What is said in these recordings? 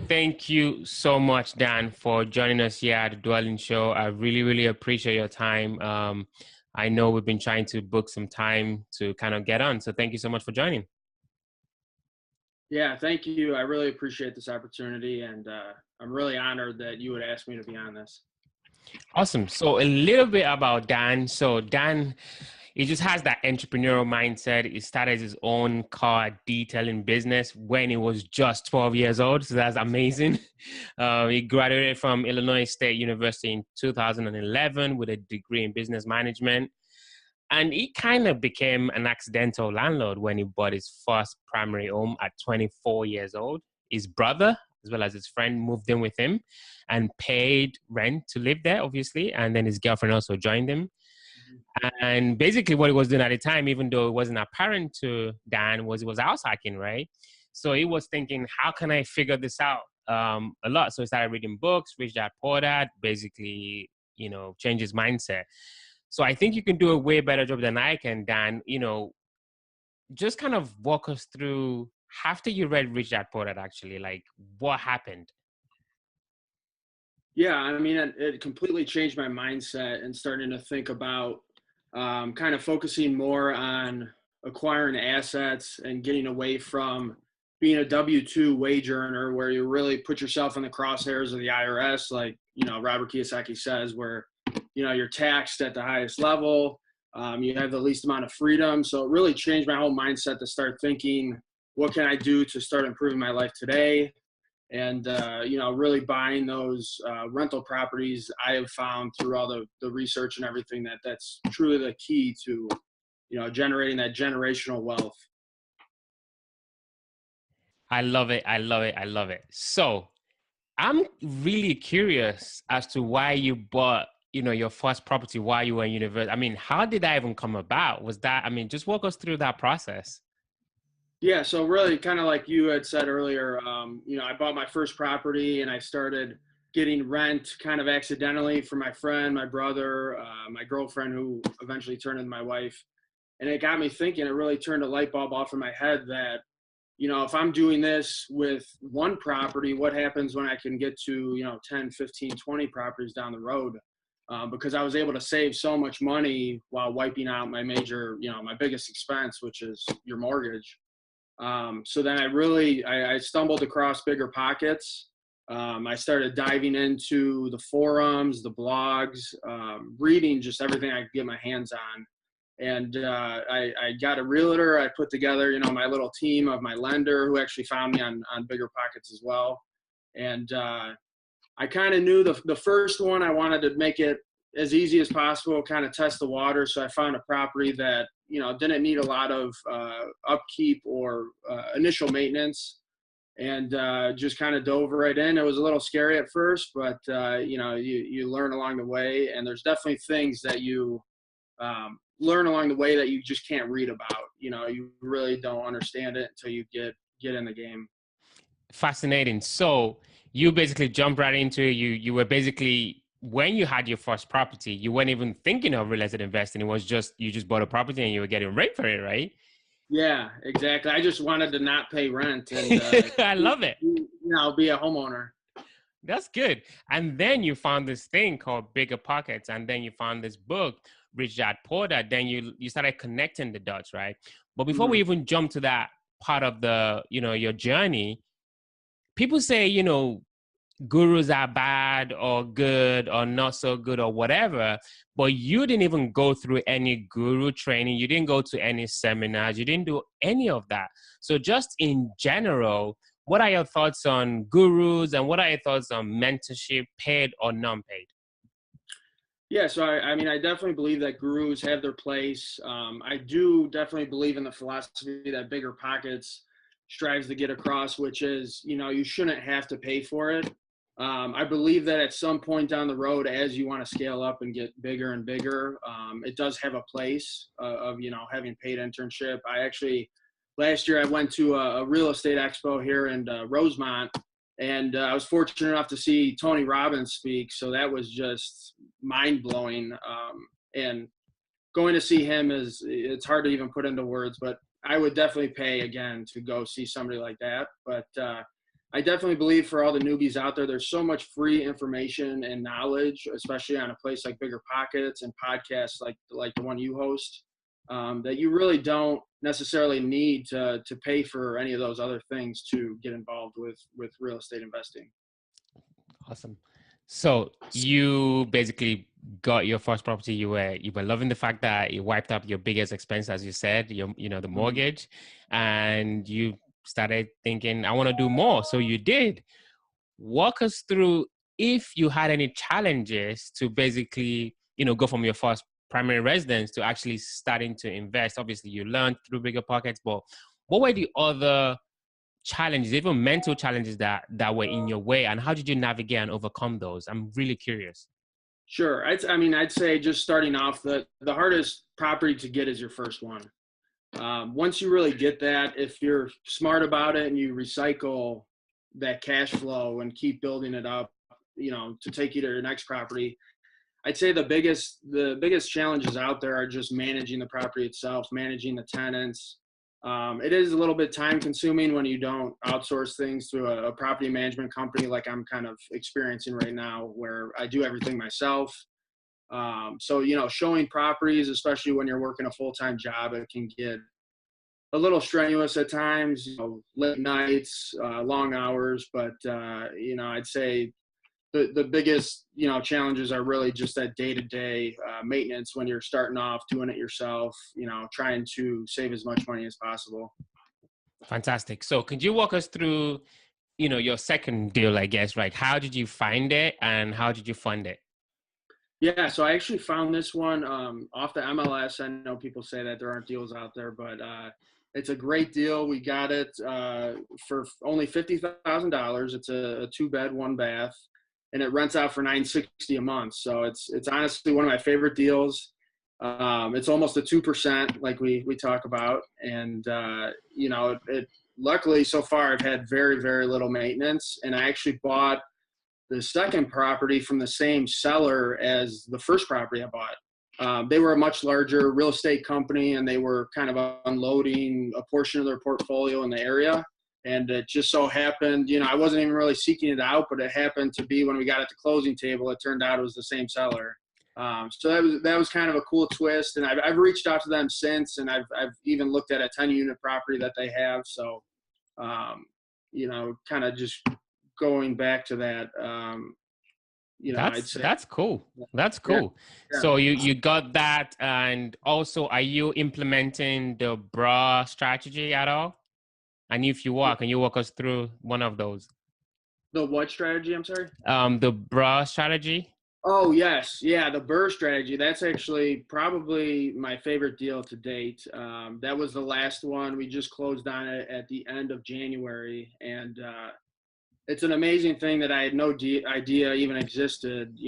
thank you so much, Dan, for joining us here at the Dwellynn Show. I really, really appreciate your time. I know we've been trying to book some time to kind of get on, so thank you so much for joining. Yeah, thank you. I really appreciate this opportunity, and I'm really honored that you would ask me to be on this. Awesome. So a little bit about Dan. So Dan, he just has that entrepreneurial mindset. He started his own car detailing business when he was just 12 years old. So that's amazing. He graduated from Illinois State University in 2011 with a degree in business management. And he kind of became an accidental landlord when he bought his first primary home at 24 years old. His brother, as well as his friend, moved in with him and paid rent to live there, obviously. And then his girlfriend also joined him. And basically what he was doing at the time, even though it wasn't apparent to Dan, was he was house hacking, right? So he was thinking, how can I figure this out a lot? So he started reading books, Rich Dad Poor Dad, basically, change his mindset. So I think you can do a way better job than I can, Dan. Just kind of walk us through, after you read Rich Dad Poor Dad, actually, like what happened? Yeah, I mean, it completely changed my mindset and starting to think about kind of focusing more on acquiring assets and getting away from being a W-2 wage earner where you really put yourself in the crosshairs of the IRS, like, Robert Kiyosaki says, where, you're taxed at the highest level. You have the least amount of freedom. So it really changed my whole mindset to start thinking, what can I do to start improving my life today? And, really buying those rental properties. I have found through all the research and everything that's truly the key to, generating that generational wealth. I love it. I love it. I love it. So I'm really curious as to why you bought, your first property while you were in university. I mean, how did that even come about? Just walk us through that process. Yeah, so really kind of like you had said earlier, I bought my first property and I started getting rent kind of accidentally from my friend, my brother, my girlfriend, who eventually turned into my wife. And it got me thinking, it really turned a light bulb off in my head that, if I'm doing this with one property, what happens when I can get to, 10, 15, 20 properties down the road? Because I was able to save so much money while wiping out my major, my biggest expense, which is your mortgage. So then I stumbled across Bigger Pockets. I started diving into the forums, the blogs, reading just everything I could get my hands on. And I got a realtor. I put together, my little team of my lender who actually found me on Bigger Pockets as well. And I kind of knew the first one, I wanted to make it as easy as possible, kind of test the water. So I found a property that, didn't need a lot of upkeep or initial maintenance, and just kind of dove right in. It was a little scary at first, but you learn along the way, and there's definitely things that you learn along the way that you just can't read about. You really don't understand it until you get in the game. Fascinating. So you basically jumped right into it. You were basically, when you had your first property, you weren't even thinking of real estate investing. It was just, you just bought a property and you were getting rent for it, right? Yeah, exactly. I just wanted to not pay rent and I love it. Be a homeowner. That's good. And then you found this thing called Bigger Pockets, and then you found this book, Rich Dad Poor Dad. Then you started connecting the dots, right? But before we even jump to that part of the, your journey, people say, gurus are bad or good or not so good or whatever, but you didn't even go through any guru training. You didn't go to any seminars. You didn't do any of that. So just in general, what are your thoughts on gurus, and what are your thoughts on mentorship, paid or non-paid? Yeah, so I definitely believe that gurus have their place. I do definitely believe in the philosophy that Bigger Pockets strives to get across, which is, you shouldn't have to pay for it. I believe that at some point down the road, as you want to scale up and get bigger and bigger, it does have a place of, having paid internship. Last year I went to a real estate expo here in Rosemont, and I was fortunate enough to see Tony Robbins speak. So that was just mind blowing. And going to see him it's hard to even put into words, but I would definitely pay again to go see somebody like that. But I definitely believe for all the newbies out there, there's so much free information and knowledge, especially on a place like Bigger Pockets and podcasts like the one you host, that you really don't necessarily need to pay for any of those other things to get involved with real estate investing. Awesome. So you basically got your first property. You were loving the fact that it wiped up your biggest expense, as you said, the Mhm. mortgage, and you started thinking, I want to do more. So you did. Walk us through if you had any challenges to basically, go from your first primary residence to actually starting to invest. Obviously, you learned through Bigger Pockets, but what were the other challenges, even mental challenges that were in your way, and how did you navigate and overcome those? I'm really curious. Sure. I'd say just starting off, the hardest property to get is your first one. Once you really get that, if you're smart about it and you recycle that cash flow and keep building it up, to take you to your next property, I'd say the biggest challenges out there are just managing the property itself, managing the tenants. It is a little bit time consuming when you don't outsource things to a property management company like I'm kind of experiencing right now, where I do everything myself. So, showing properties, especially when you're working a full-time job, it can get a little strenuous at times, late nights, long hours. But, I'd say the biggest, challenges are really just that day-to-day maintenance when you're starting off doing it yourself, trying to save as much money as possible. Fantastic. So could you walk us through, your second deal, I guess, right? How did you find it and how did you fund it? Yeah, so I actually found this one off the MLS. I know people say that there aren't deals out there, but it's a great deal. We got it for only $50,000. It's a two-bed, one-bath, and it rents out for $960 a month. So it's honestly one of my favorite deals. It's almost a 2%, like we talk about, and it luckily so far I've had very, very little maintenance, and I actually bought the second property from the same seller as the first property I bought. They were a much larger real estate company, and they were kind of unloading a portion of their portfolio in the area. And it just so happened, I wasn't even really seeking it out, but it happened to be when we got at the closing table, it turned out it was the same seller. So that was kind of a cool twist. And I've reached out to them since, and I've even looked at a 10-unit property that they have. So, kind of just going back to that, I'd say, That's cool. That's yeah, cool. yeah. So you got that, and also, are you implementing the bra strategy at all? And if you are, can you walk us through one of those? The what strategy? I'm sorry. The bra strategy. Oh yes, yeah, the Burr strategy. That's actually probably my favorite deal to date. That was the last one. We just closed on it at the end of January, and it's an amazing thing that I had no idea even existed,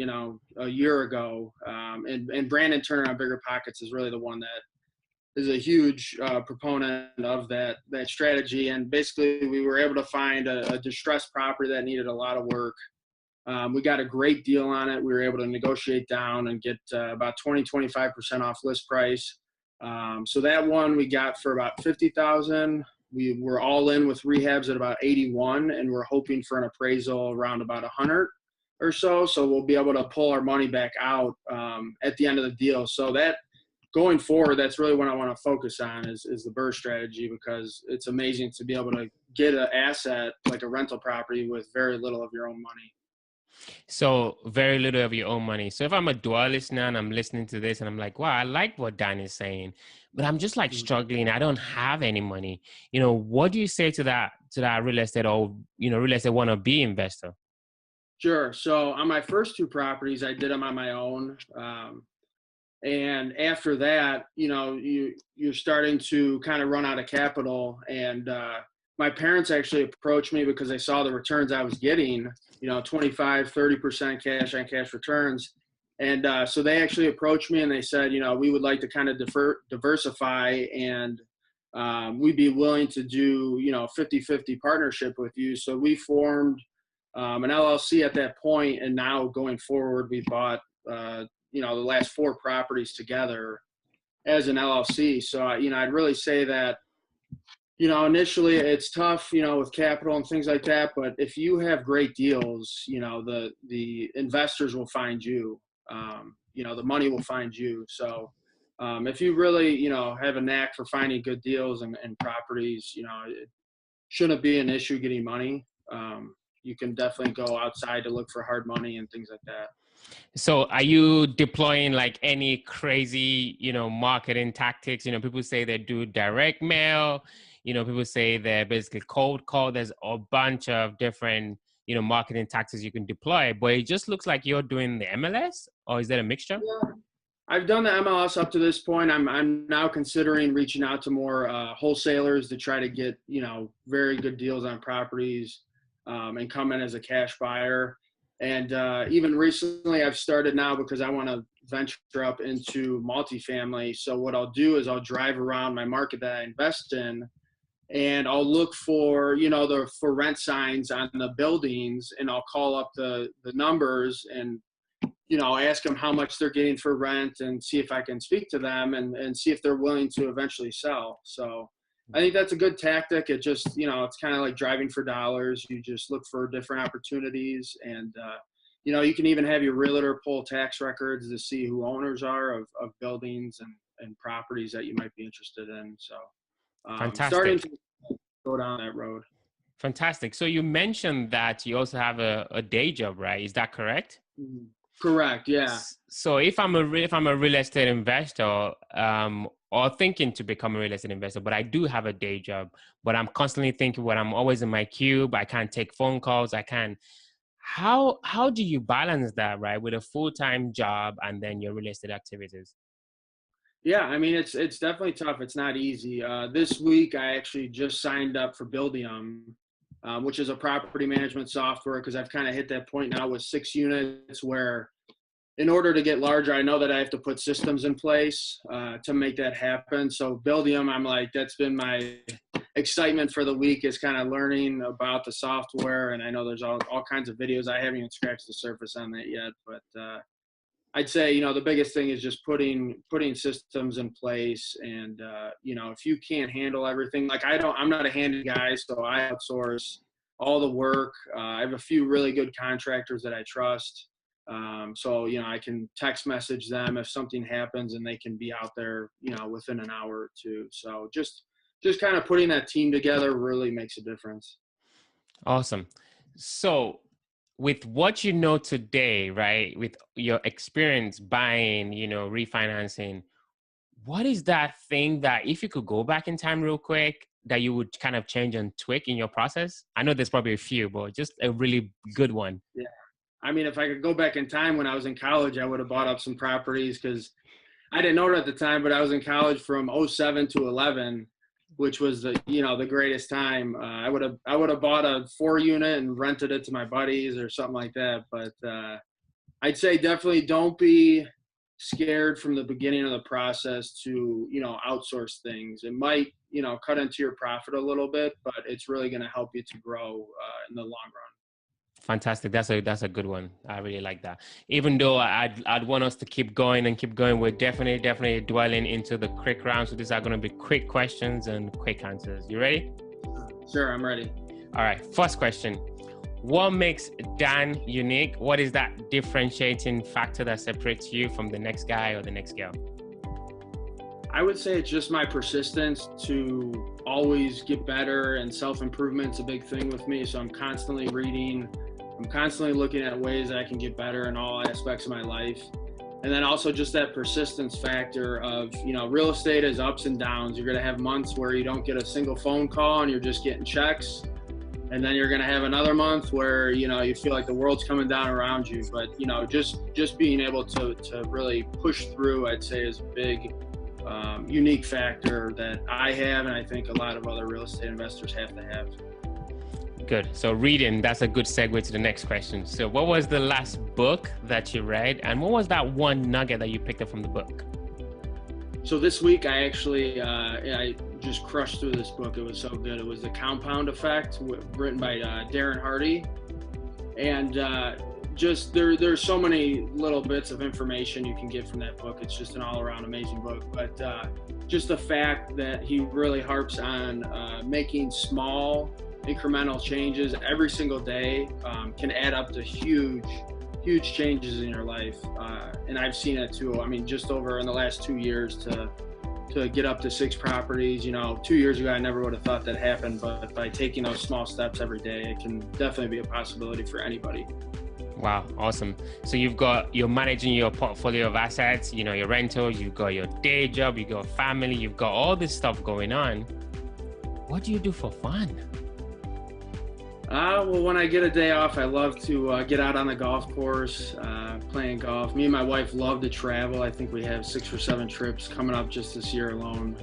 a year ago. And Brandon Turner on Bigger Pockets is really the one that is a huge proponent of that strategy. And basically, we were able to find a distressed property that needed a lot of work. We got a great deal on it. We were able to negotiate down and get about 25% off list price. So that one we got for about 50,000. We were all in with rehabs at about 81, and we're hoping for an appraisal around about 100 or so. So we'll be able to pull our money back out at the end of the deal. So that going forward, that's really what I want to focus on is the Burr strategy, because it's amazing to be able to get an asset like a rental property with very little of your own money. So very little of your own money. So if I'm a dual listener and I'm listening to this and I'm like, wow, I like what Dan is saying, but I'm just like struggling. I don't have any money. What do you say to that real estate or, real estate wanna-be investor? Sure. So on my first two properties, I did them on my own. And after that, you're starting to kind of run out of capital. And my parents actually approached me because they saw the returns I was getting, 25, 30% cash on cash returns. And so they actually approached me and they said, we would like to kind of diversify, and we'd be willing to do, 50-50 partnership with you. So we formed an LLC at that point, and now going forward, we bought the last four properties together as an LLC. So, I'd really say that Initially it's tough, with capital and things like that. But if you have great deals, the investors will find you. The money will find you. So if you really, have a knack for finding good deals and properties, it shouldn't be an issue getting money. You can definitely go outside to look for hard money and things like that. So are you deploying like any crazy, marketing tactics? People say they do direct mail, people say they're basically cold call. There's a bunch of different, marketing tactics you can deploy, but it just looks like you're doing the MLS, or is that a mixture? Yeah. I've done the MLS up to this point. I'm now considering reaching out to more wholesalers to try to get, very good deals on properties and come in as a cash buyer. And even recently I've started now because I want to venture up into multifamily. So what I'll do is I'll drive around my market that I invest in, and I'll look for, for rent signs on the buildings, and I'll call up the numbers and, ask them how much they're getting for rent and see if I can speak to them and see if they're willing to eventually sell. So I think that's a good tactic. It just, it's kind of like driving for dollars. You just look for different opportunities, and, you can even have your realtor pull tax records to see who owners are of buildings and properties that you might be interested in. So starting Fantastic. to go down that road. Fantastic. So you mentioned that you also have a day job, right? Is that correct? Correct. Yeah. So if I'm a real estate investor, or thinking to become a real estate investor, but I do have a day job, but I'm constantly thinking when I'm always in my cube, I can't take phone calls. How do you balance that, right? With a full-time job and then your real estate activities? Yeah. I mean, it's definitely tough. It's not easy. This week I actually just signed up for Buildium, which is a property management software, because I've kind of hit that point now with 6 units where in order to get larger, I know that I have to put systems in place to make that happen. So Buildium, I'm like, that's been my excitement for the week, is kind of learning about the software. And I know there's all kinds of videos. I haven't even scratched the surface on that yet, but I'd say, the biggest thing is just putting systems in place. And, if you can't handle everything, like I'm not a handy guy, so I outsource all the work. I have a few really good contractors that I trust. So, I can text message them if something happens, and they can be out there, within an hour or two. So just kind of putting that team together really makes a difference. Awesome. So with what you know today, right, with your experience buying, refinancing, what is that thing that if you could go back in time real quick that you would kind of change and tweak in your process? I know there's probably a few, but just a really good one. Yeah. I mean, if I could go back in time when I was in college, I would have bought up some properties, because I didn't know it at the time, but I was in college from 07 to 11, which was the greatest time. I would have bought a 4-unit and rented it to my buddies or something like that. But I'd say definitely don't be scared from the beginning of the process to, outsource things. It might, cut into your profit a little bit, but it's really going to help you to grow in the long run. Fantastic. That's a good one. I really like that. Even though I'd want us to keep going and keep going, we're definitely dwelling into the quick round. So these are going to be quick questions and quick answers. You ready? Sure, I'm ready. All right. First question. What makes Dan unique? What is that differentiating factor that separates you from the next guy or the next girl? I would say it's just my persistence to always get better, and self-improvement's a big thing with me. So I'm constantly reading. I'm constantly looking at ways that I can get better in all aspects of my life. And then also just that persistence factor of, real estate is ups and downs. You're going to have months where you don't get a single phone call and you're just getting checks. And then you're going to have another month where, you feel like the world's coming down around you. But, just being able to really push through, I'd say, is a big, unique factor that I have, and I think a lot of other real estate investors have to have. Good. So reading, that's a good segue to the next question. So what was the last book that you read, and what was that one nugget that you picked up from the book? So this week I actually, I just crushed through this book. It was so good. It was The Compound Effect, written by Darren. And just there's so many little bits of information you can get from that book. It's just an all-around amazing book. But just the fact that he really harps on making small incremental changes every single day can add up to huge changes in your life. And I've seen it too. I mean, just over in the last 2 years to get up to 6 properties, 2 years ago, I never would have thought that happened, but by taking those small steps every day, it can definitely be a possibility for anybody. Wow, awesome. So you're managing your portfolio of assets, your rentals, you've got your day job, you've got family, you've got all this stuff going on. What do you do for fun? Well, when I get a day off, I love to get out on the golf course, playing golf. Me and my wife love to travel. I think we have 6 or 7 trips coming up just this year alone.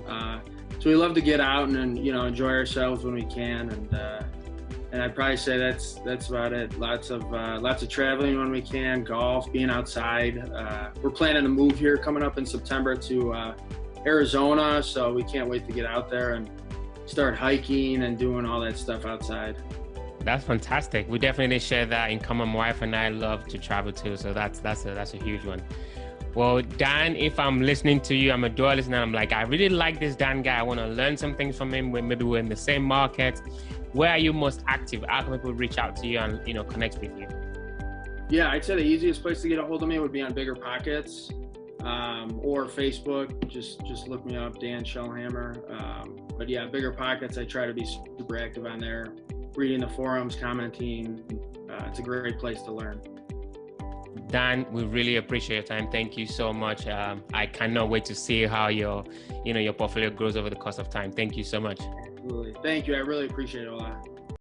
So we love to get out and enjoy ourselves when we can. And I'd probably say that's about it. Lots of traveling when we can, golf, being outside. We're planning to move here coming up in September to Arizona, so we can't wait to get out there and start hiking and doing all that stuff outside. That's fantastic. We definitely share that in common. My wife and I love to travel too, so that's a huge one. Well, Dan, if I'm listening to you, I'm a door listener. I'm like, I really like this Dan guy. I want to learn some things from him. Maybe we're in the same market. Where are you most active? How can people reach out to you and connect with you? Yeah, I'd say the easiest place to get a hold of me would be on Bigger Pockets or Facebook. Just look me up, Dan Shelhamer. But yeah, Bigger Pockets. I try to be super active on there, reading the forums, commenting. It's a great place to learn. Dan, we really appreciate your time. Thank you so much. I cannot wait to see how your portfolio grows over the course of time. Thank you so much. Absolutely. Thank you. I really appreciate it a lot.